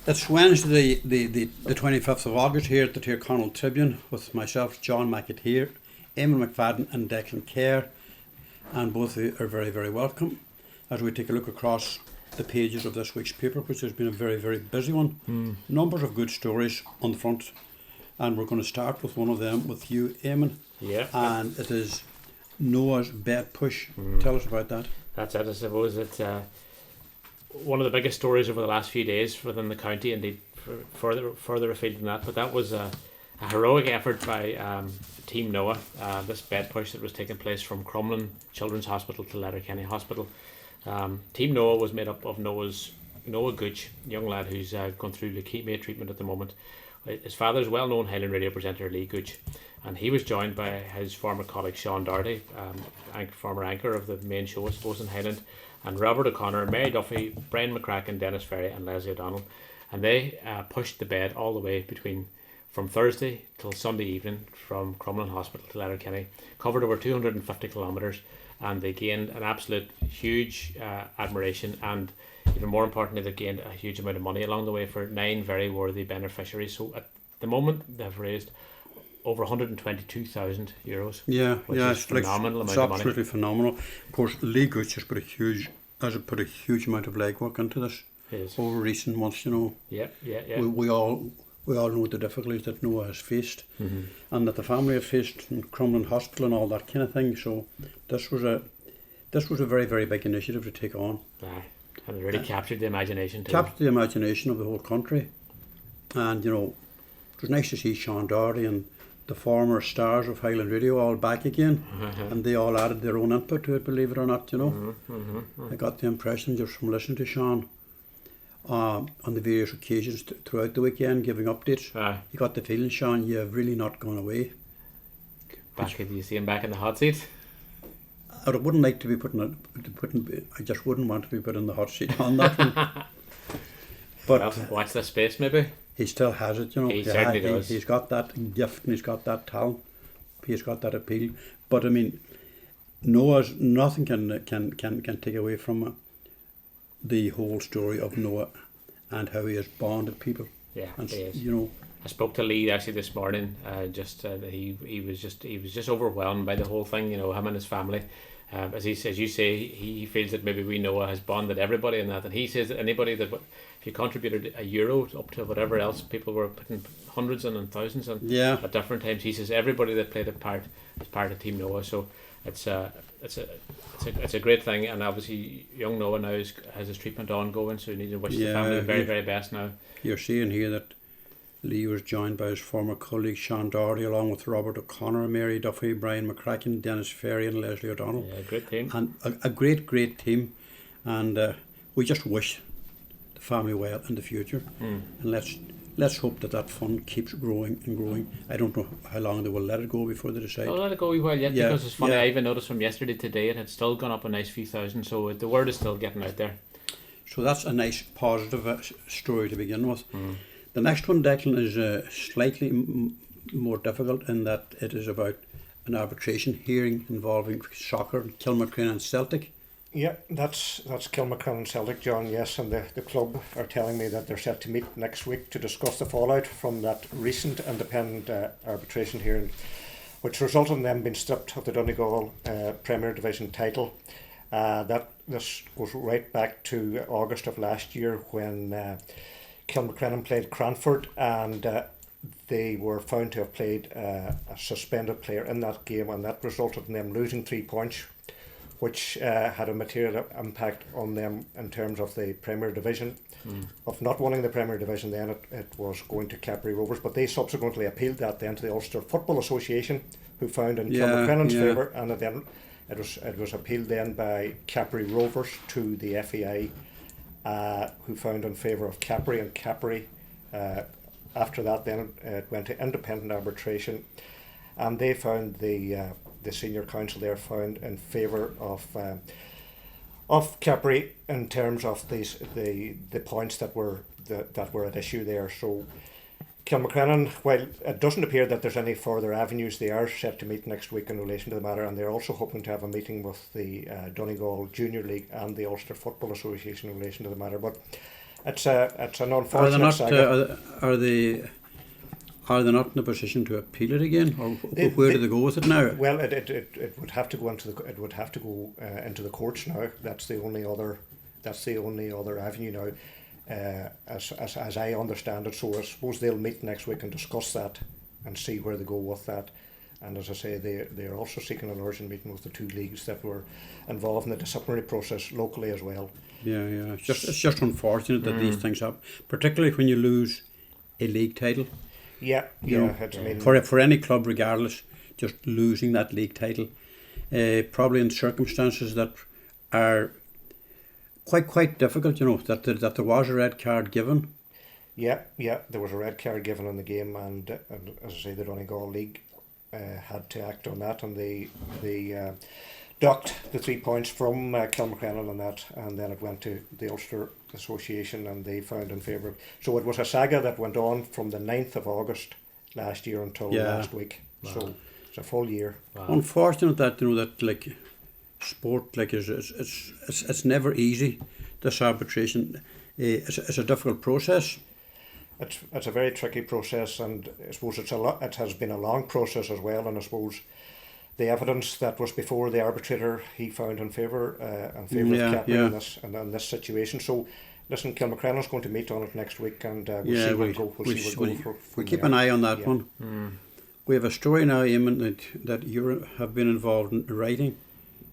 It's Wednesday, the 25th of August here at the Tirconaill Tribune with myself, John McAteer, Eamon McFadden and Declan Kerr, and both of you are very, very welcome as we take a look across the pages of this week's paper, which has been a very, very busy one. Numbers of good stories on the front, and we're going to start with one of them with you, Eamon. Yeah. And it is Noah's bed push. Tell us about that. That's it, I suppose. It's one of the biggest stories over the last few days within the county, indeed further afield than that. But that was a heroic effort by Team Noah, this bed push that was taking place from Crumlin Children's Hospital to Letterkenny Hospital. Team Noah was made up of Noah Gooch, young lad who's gone through leukemia treatment at the moment. His father's well-known Highland radio presenter Lee Gooch, and he was joined by his former colleague Sean Doherty, former anchor of the main show, I suppose, in Highland, and Robert O'Connor, Mary Duffy, Brian McCracken, Dennis Ferry and Leslie O'Donnell. And they pushed the bed all the way from Thursday till Sunday evening from Crumlin Hospital to Letterkenny, covered over 250 kilometres, and they gained an absolute huge admiration, and even more importantly, they gained a huge amount of money along the way for 9 very worthy beneficiaries. So at the moment, they've raised over €122,000. Which is phenomenal amount of money. It's absolutely phenomenal. Of course, Lee Gooch has put a huge amount of legwork into this over recent months. You know, we all know the difficulties that Noah has faced, and that the family have faced in Crumlin Hospital and all that kind of thing. So this was a very, very big initiative to take on. And it really captured the imagination too. Captured the imagination of the whole country, and you know, it was nice to see Sean Doherty and the former stars of Highland Radio all back again, and they all added their own input to it, believe it or not, you know. I got the impression just from listening to Sean on the various occasions throughout the weekend, giving updates. You got the feeling, Sean, you have really not gone away. You see him back in the hot seat? I wouldn't like to be I just wouldn't want to be put in the hot seat on that one. But well, watch this space, maybe. He still has it, you know. He certainly does. He's got that gift and he's got that talent. He's got that appeal. But I mean, nothing can take away from the whole story of Noah and how he has bonded people. Yeah, and, he is. You know, I spoke to Lee actually this morning. He was just overwhelmed by the whole thing. You know, him and his family. As you say, he feels that maybe we Noah has bonded everybody in that, and he says that anybody that if you contributed €1 up to whatever else, people were putting hundreds and thousands and at different times. He says everybody that played a part is part of Team Noah. So it's a great thing, and obviously young Noah now has his treatment ongoing, so you need to wish the family the very, very best now. You're seeing here that Lee was joined by his former colleague Sean Doherty, along with Robert O'Connor, Mary Duffy, Brian McCracken, Dennis Ferry and Leslie O'Donnell. Yeah, great team. And a great team, and we just wish the family well in the future, and let's hope that fund keeps growing and growing. I don't know how long they will let it go before they decide. I'll let it go a while yet, because it's funny, I even noticed from yesterday to today it had still gone up a nice few thousand, so the word is still getting out there. So that's a nice positive story to begin with. The next one, Declan, is slightly more difficult in that it is about an arbitration hearing involving soccer, Kilmacrenan and Celtic. Yeah, that's Kilmacrenan and Celtic, John, yes, and the club are telling me that they're set to meet next week to discuss the fallout from that recent independent arbitration hearing, which resulted in them being stripped of the Donegal Premier Division title. This goes right back to August of last year when Kilmacrenan played Cranford, and they were found to have played a suspended player in that game, and that resulted in them losing 3 points, which had a material impact on them in terms of the Premier Division. Of not winning the Premier Division, then it was going to Capri Rovers, but they subsequently appealed that then to the Ulster Football Association, who found in Kilmacrenan's favour, and then it was appealed then by Capri Rovers to the FAI, who found in favour of Capri, and Capri after that then it went to independent arbitration, and they found the senior council there found in favour of Capri in terms of the points that were at issue there. So Kilmacrenan, while it doesn't appear that there's any further avenues, they are set to meet next week in relation to the matter, and they're also hoping to have a meeting with the Donegal Junior League and the Ulster Football Association in relation to the matter. But It's an Are they unfortunate not? saga. Are they not in a position to appeal it again, or where do they go with it now? Well, it would have to go into the courts now. That's the only other avenue now, as I understand it. So I suppose they'll meet next week and discuss that and see where they go with that. And as I say, they are also seeking an urgent meeting with the two leagues that were involved in the disciplinary process locally as well. Yeah. It's just unfortunate that these things happen, particularly when you lose a league title. Yeah. For any club, regardless, just losing that league title, probably in circumstances that are quite difficult. That there was a red card given. Yeah, there was a red card given in the game, and as I say, the Donegal League had to act on that, and they docked the 3 points from Kilmacrennan on that, and then it went to the Ulster Association, and they found in favour. So it was a saga that went on from the 9th of August last year until last week. Wow. So it's a full year. Wow. Unfortunate that that like sport it's never easy. This arbitration it's a difficult process. It's a very tricky process, and I suppose it has been a long process as well, and I suppose the evidence that was before the arbitrator, he found in favour of Cappy in this situation. So listen, Kilmacrennan's going to meet on it next week, and we'll see where it goes. We'll keep an eye on that one. We have a story now, Eamon, that you have been involved in writing.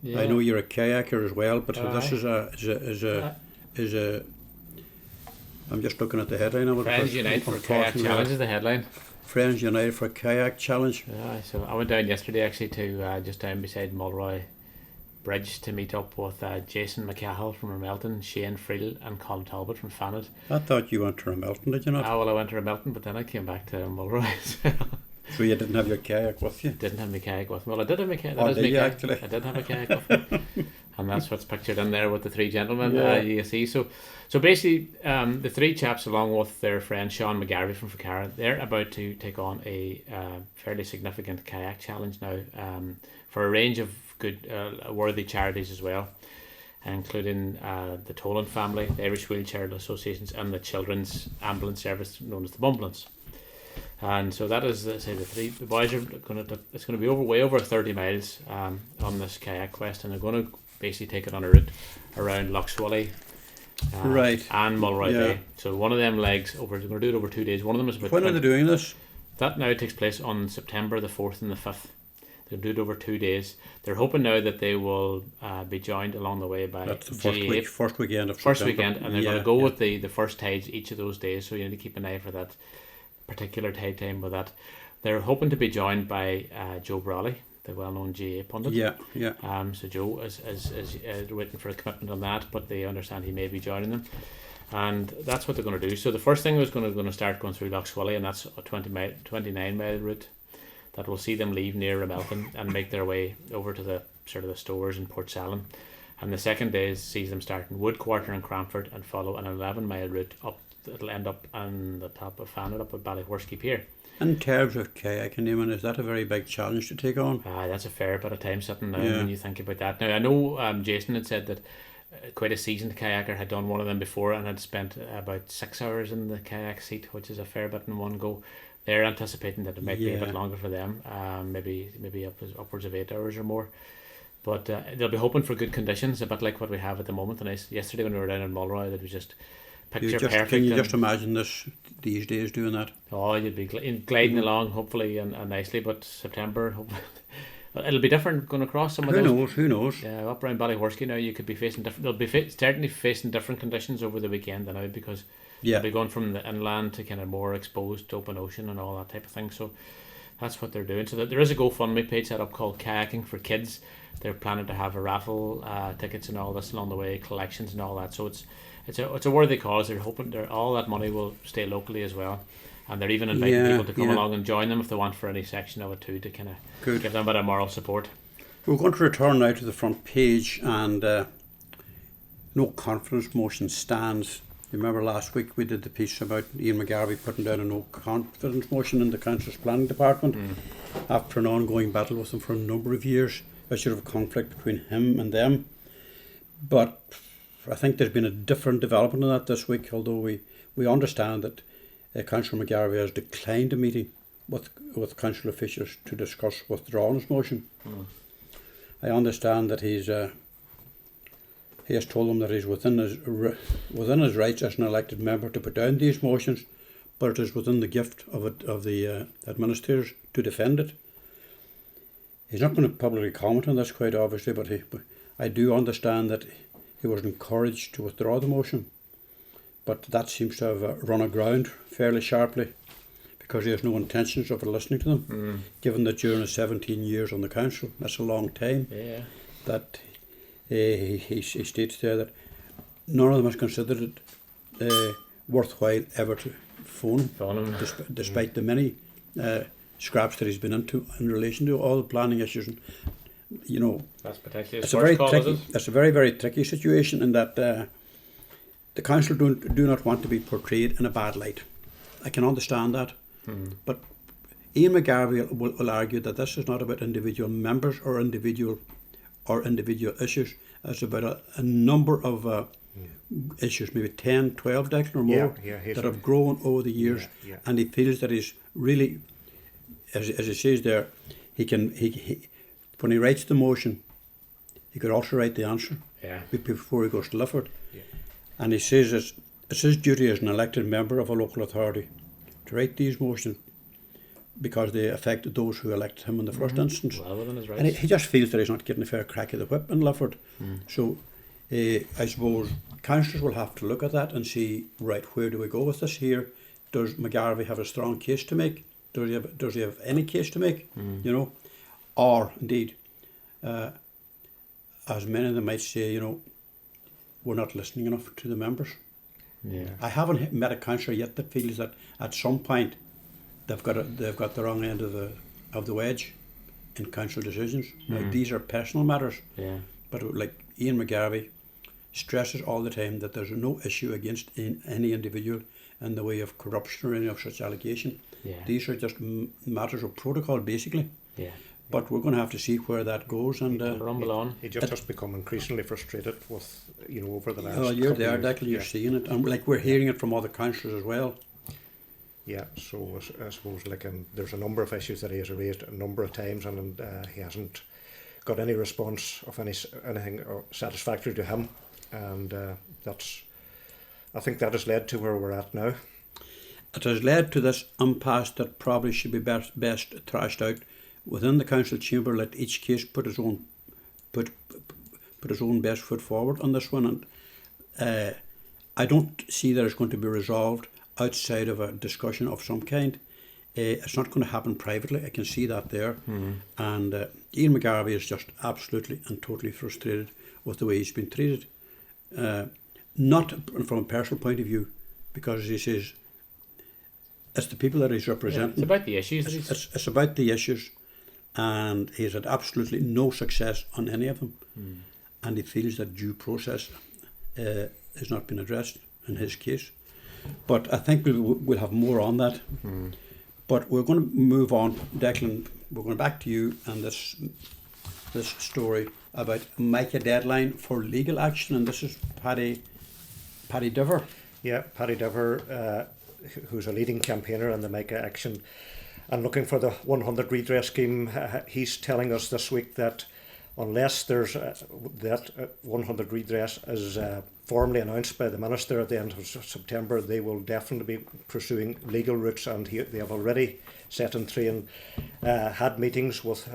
Yeah. I know you're a kayaker as well, but this is a I'm just looking at the headline of it. Friends Unite for Kayak Challenge is the headline. Friends Unite for Kayak Challenge. Yeah, so I went down yesterday actually to just down beside Mulroy Bridge to meet up with Jason McCahill from Ramelton, Shane Friel and Colin Talbot from Fannet. I thought you went to Ramelton, did you not? Well, I went to Ramelton, but then I came back to Mulroy. So you didn't have your kayak with you? Didn't have my kayak with me. Well, I did have my kayak. Actually? I did have a kayak with me. And that's what's pictured in there with the three gentlemen, you see. So basically, the three chaps, along with their friend Sean McGarvey from Ficarra, they're about to take on a fairly significant kayak challenge now for a range of good, worthy charities as well, including the Tolan family, the Irish Wheelchair Associations, and the Children's Ambulance Service known as the Bumbulance. And so that is, the boys are it's going to be way over 30 miles on this Kayak Quest, and they're going to basically take it on a route around Lough Swilly and Mulroy Bay. So one of them legs they're going to do it over 2 days. One of them is about When are they doing this? That now takes place on September the 4th and the 5th. They'll do it over 2 days. They're hoping now that they will be joined along the way by That's the first weekend of first September. weekend, and they're going to go with the first tides each of those days, so you need to keep an eye for that particular tide time with that. They're hoping to be joined by Joe Brawley, the well-known GA pundit. So Joe is waiting for a commitment on that, but they understand he may be joining them, and that's what they're going to do. So the first thing is going to start going through Lough Swilly, and that's a 29 mile route that will see them leave near Ramelton and make their way over to the sort of the stores in Port Salim. And the second day sees them start in Wood Quarter in Cranford and follow an 11 mile route up. It'll end up on the top of Fannet up at Ballyhorsky Pier. In terms of kayaking, Eamon, is that a very big challenge to take on? That's a fair bit of time sitting down when you think about that. Now I know Jason had said that quite a seasoned kayaker had done one of them before and had spent about 6 hours in the kayak seat, which is a fair bit in one go. They're anticipating that it might be a bit longer for them, maybe upwards of 8 hours or more. But they'll be hoping for good conditions, a bit like what we have at the moment. And yesterday when we were down in Mulroy, that was just perfect. Can you just imagine these days doing that? Oh, you'd be gliding along, hopefully, and nicely. But September, it'll be different going across some of those. Who knows? Yeah, up around Ballyhorsky now, you could be facing different. They'll be certainly facing different conditions over the weekend now, because they'll be going from the inland to kind of more exposed to open ocean and all that type of thing. So that's what they're doing. So there is a GoFundMe page set up called Kayaking for Kids. They're planning to have a raffle, tickets and all this along the way, collections and all that. So it's a worthy cause. They're hoping all that money will stay locally as well, and they're even inviting people to come along and join them if they want for any section of it too, to kind of give them a bit of moral support. We're going to return now to the front page, and no confidence motion stands. Remember last week we did the piece about Ian McGarvey putting down a no confidence motion in the Council's Planning Department after an ongoing battle with them for a number of years, a sort of conflict between him and them. But I think there's been a different development in that this week, although we understand that Councillor McGarvey has declined a meeting with council officials to discuss withdrawing his motion. I understand that he has told them that he's within his rights as an elected member to put down these motions, but it is within the gift of the administrators to defend it. He's not going to publicly comment on this, quite obviously, but I do understand that he was encouraged to withdraw the motion, but that seems to have run aground fairly sharply, because he has no intentions of listening to them, given that during his 17 years on the council, that's a long time, that he states there that none of them has considered it worthwhile ever to phone him, despite the many scraps that he's been into in relation to all the planning issues. And, you know, that's potentially it's a very, very tricky situation in that the council do not want to be portrayed in a bad light. I can understand that. But Ian McGarvey will argue that this is not about individual members or individual issues. It's about a number of issues, maybe 10, 12, Declan, or more, that have grown over the years. And he feels that he's really, as he says there, he when he writes the motion, he could also write the answer before he goes to Lifford. And he says it's his duty as an elected member of a local authority to write these motions because they affect those who elected him in the first instance. Well within his rights. And he just feels that he's not getting a fair crack of the whip in Lifford. So I suppose councillors will have to look at that and see, right, where do we go with this here? Does McGarvey have a strong case to make? Does he have any case to make? You know, or indeed, as many of them might say, you know, we're not listening enough to the members. I haven't met a councillor yet that feels that at some point they've got the wrong end of the wedge in council decisions. Now these are personal matters, but like Ian McGarvey stresses all the time that there's no issue against any individual in the way of corruption or any of such allegation. These are just matters of protocol, basically. But we're going to have to see where that goes, and rumble on. He just has become increasingly frustrated with, you know, over the last. Oh, you're there, Declan. You're seeing it, and like we're hearing it from other councillors as well. So I suppose there's a number of issues that he has raised a number of times, and he hasn't got any response of anything satisfactory to him, and I think that has led to where we're at now. It has led to this impasse that probably should be best thrashed out within the council chamber. Let each case put his own best foot forward on this one, and I don't see that it's going to be resolved outside of a discussion of some kind. It's not going to happen privately. I can see that there, and Ian McGarvey is just absolutely and totally frustrated with the way he's been treated. Not from a personal point of view, because as he says, it's the people that he's representing. It's about the issues. It's about the issues, and he's had absolutely no success on any of them. And he feels that due process has not been addressed in his case. But I think we'll have more on that. But we're going to move on, Declan. We're going back to you and this story about Micah deadline for legal action, and this is Paddy Diver. Yeah, Paddy Diver, who's a leading campaigner in the Micah action and looking for the 100 redress scheme. He's telling us this week that unless there's that 100 redress is formally announced by the Minister at the end of September, they will definitely be pursuing legal routes, and they have already set in train, had meetings with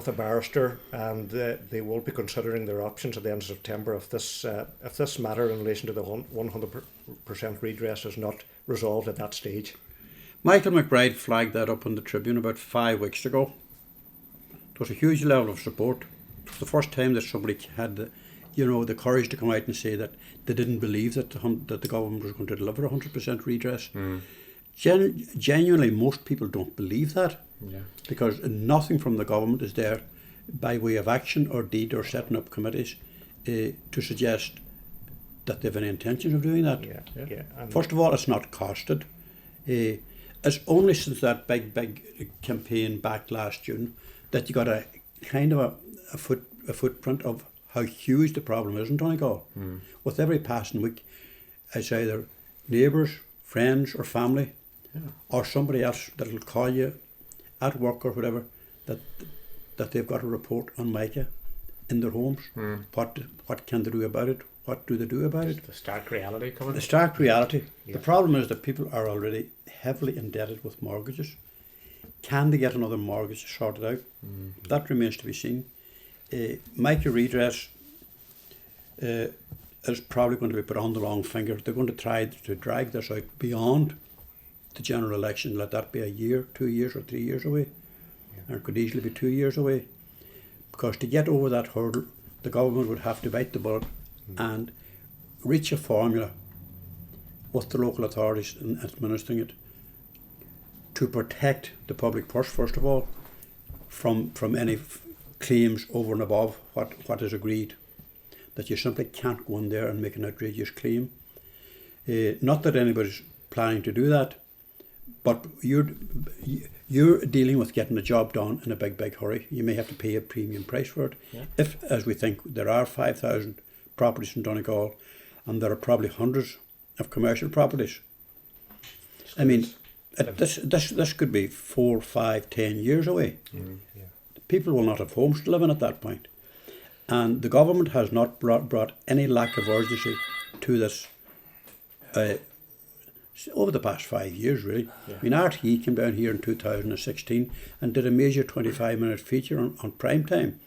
a barrister, and they will be considering their options at the end of September if this matter in relation to the 100% redress is not resolved at that stage. Michael McBride flagged that up on the Tribune about 5 weeks ago. It was a huge level of support. It was the first time that somebody had the courage to come out and say that they didn't believe that the government was going to deliver 100% redress. Genuinely, most people don't believe that, because nothing from the government is there by way of action or deed or setting up committees to suggest that they have any intentions of doing that. First of all, it's not costed. It's only since that big campaign back last June that you got a kind of a footprint of how huge the problem is in Donegal. With every passing week, it's either neighbours, friends or family or somebody else that will call you at work or whatever that they've got a report on mica in their homes. What can they do about it? What do they do about it? The stark reality coming. The stark reality. Yeah. The problem is that people are already heavily indebted with mortgages. Can they get another mortgage sorted out? That remains to be seen. Mica redress is probably going to be put on the long finger. They're going to try to drag this out beyond the general election. Let that be a year, 2 years or 3 years away. Or it could easily be 2 years away. Because to get over that hurdle, the government would have to bite the bullet and reach a formula with the local authorities in administering it to protect the public purse, first of all, from any claims over and above what is agreed. That you simply can't go in there and make an outrageous claim. Not that anybody's planning to do that, but you're dealing with getting the job done in a big hurry. You may have to pay a premium price for it. Yeah. If, as we think, there are 5,000 properties in Donegal, and there are probably hundreds of commercial properties. I mean, this could be 4, 5, 10 years away. People will not have homes to live in at that point. And the government has not brought any lack of urgency to this over the past 5 years, really. I mean, RTE came down here in 2016 and did a major 25-minute feature on prime time.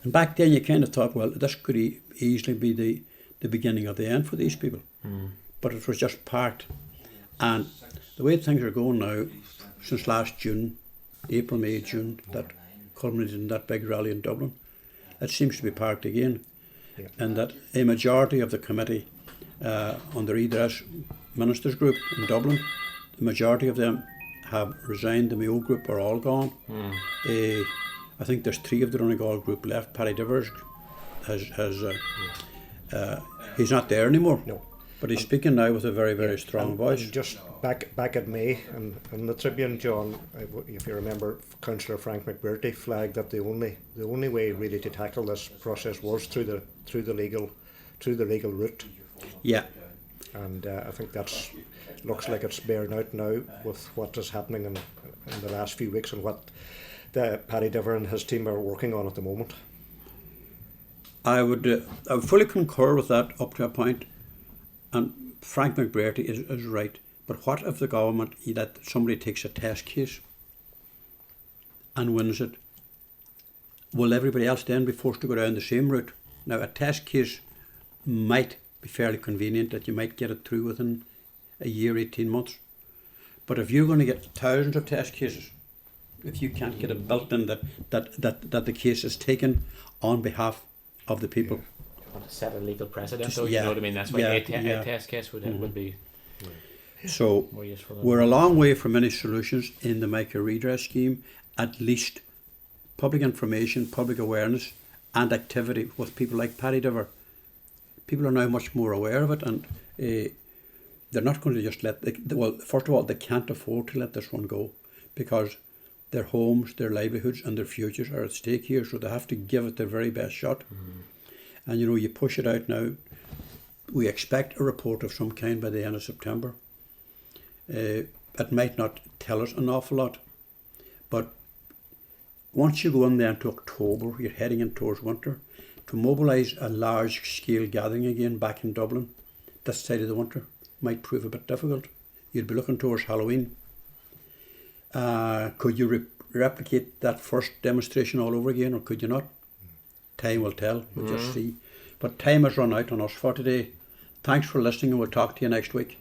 And back then you kind of thought, well, this could easily be the beginning of the end for these people. But it was just parked. And the way things are going now, since last June, April, May, June, that culminated in that big rally in Dublin, it seems to be parked again. And that a majority of the committee on the Redress Ministers Group in Dublin, the majority of them have resigned. The Mayo group are all gone. I think there's 3 of the Donegal group left. Paddy Divers he's not there anymore. No. But he's speaking now with a very strong voice. And just back at May, and the Tribune, John, if you remember, Councillor Frank McBurty flagged that the only way really to tackle this process was through the legal route. Yeah. And I think that's looks like it's bearing out now with what is happening in the last few weeks and what Paddy Diver and his team are working on at the moment. I would fully concur with that up to a point. And Frank McBurty is right. But what if the government, that somebody takes a test case and wins it? Will everybody else then be forced to go down the same route? Now, a test case might be fairly convenient, that you might get it through within a year, 18 months. But if you're going to get thousands of test cases, if you can't get it built in that the case is taken on behalf of the people. Want to set a legal precedent, Just, though, you know what I mean? That's why a test case would be so more useful. We're a long way from any solutions in the Mica redress scheme. At least public information, public awareness and activity with people like Paddy Diver. People are now much more aware of it, and they're not going to just first of all, they can't afford to let this one go, because their homes, their livelihoods and their futures are at stake here, so they have to give it their very best shot. And you push it out now. We expect a report of some kind by the end of September. It might not tell us an awful lot, but once you go in there into October, you're heading in towards winter. To mobilise a large-scale gathering again back in Dublin this side of the winter might prove a bit difficult. You'd be looking towards Halloween. Could you replicate that first demonstration all over again, or could you not? Time will tell. We'll just see. But time has run out on us for today. Thanks for listening, and we'll talk to you next week.